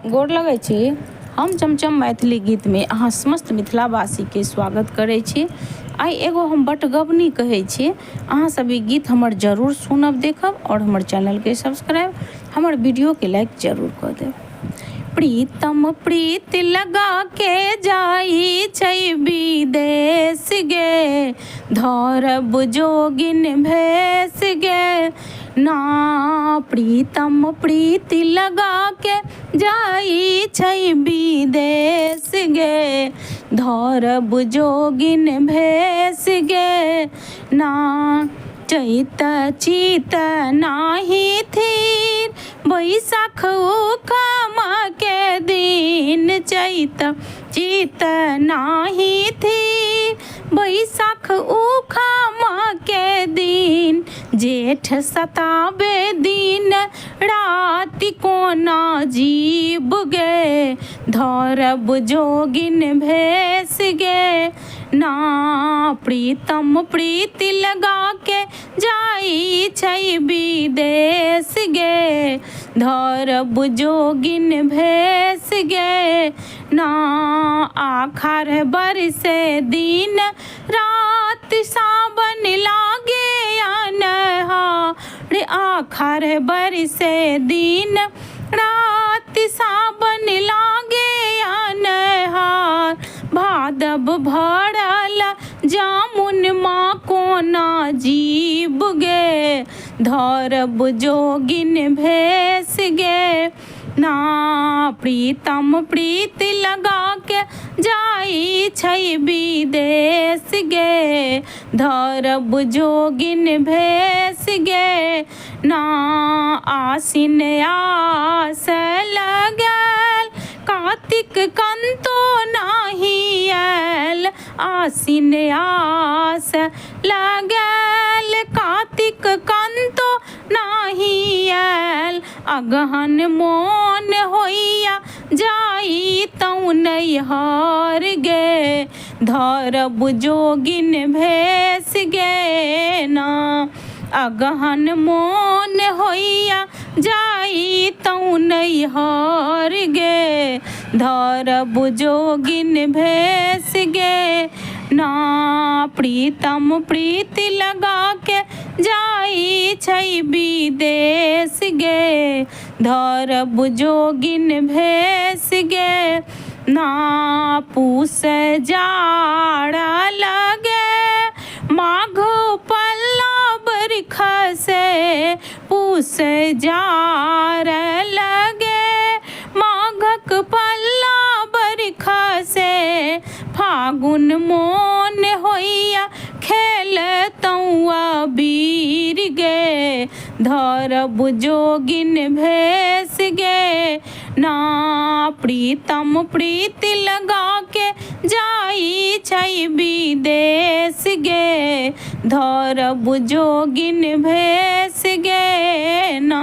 गोर लगै छी। हम चमचम मैथिली गीत में अहाँ समस्त मिथिलावासी के स्वागत करै छी। आई एगो हम बटगबनी कहै छी। अहाँ सब ई गीत हमर जरूर सुनब, देखब और हमर चैनल के सब्सक्राइब, हमर वीडियो के लाइक जरूर कर देब। प्रीतम प्रीत लगा के जाई छै विदेश गे, धरब जोगिन भेस गे ना। प्रीतम प्रीति लगा के जाई छै विदेश गे, धरब जोगिन भेस गे ना। चैत चीत नाही थीर, बैसाख उखमा के दिन। चैत चीत नाही थीर, बैसाख उखमा के दिन। जेठ सताबे दिन राति कोना जीव गे, धरब जोगिन भेस गे ना। प्रीतम प्रीति लगा के जाई छै विदेश गे, धरब जोगिन भेस गे ना। आखर बरसे दिन रात सावन लागे अनहार। आखर बरसे दिन रात सावन लागे अनहार। भादव भरल जामुन माँ कोना जीव गे, धरब जोगिन भेस गे ना। प्रीतम प्रीति लगा के जाई छै विदेश गे, धरब जोगिन भेस गे ना। आसिन आस लगल कार्तिक कंतो नाही आयल। आसिन आस लगल कार्तिक कंतो नाही आयल। अगहन मोन होइया जाई तौ नैहर गे, धरब जोगिन भेस गे ना। अगहन मोन होइया जाई तौ नैहर गे, धरब जोगिन भेस गे ना। प्रीतम प्रीति लगा के जाई छै विदेश गे, धरब जोगिन भेस गे ना। पूस जाड़ा लगे माघ पल्ला बरखा से। पूस जाड़ लगे माघक पल्ला बरखा से। फागुन मोन होइया खेल तौ बीर गे, धरब जोगिन भेस गे ना। प्रीतम प्रीति लगा के जाई छै विदेश गे, धरब जोगिन भेस गे ना।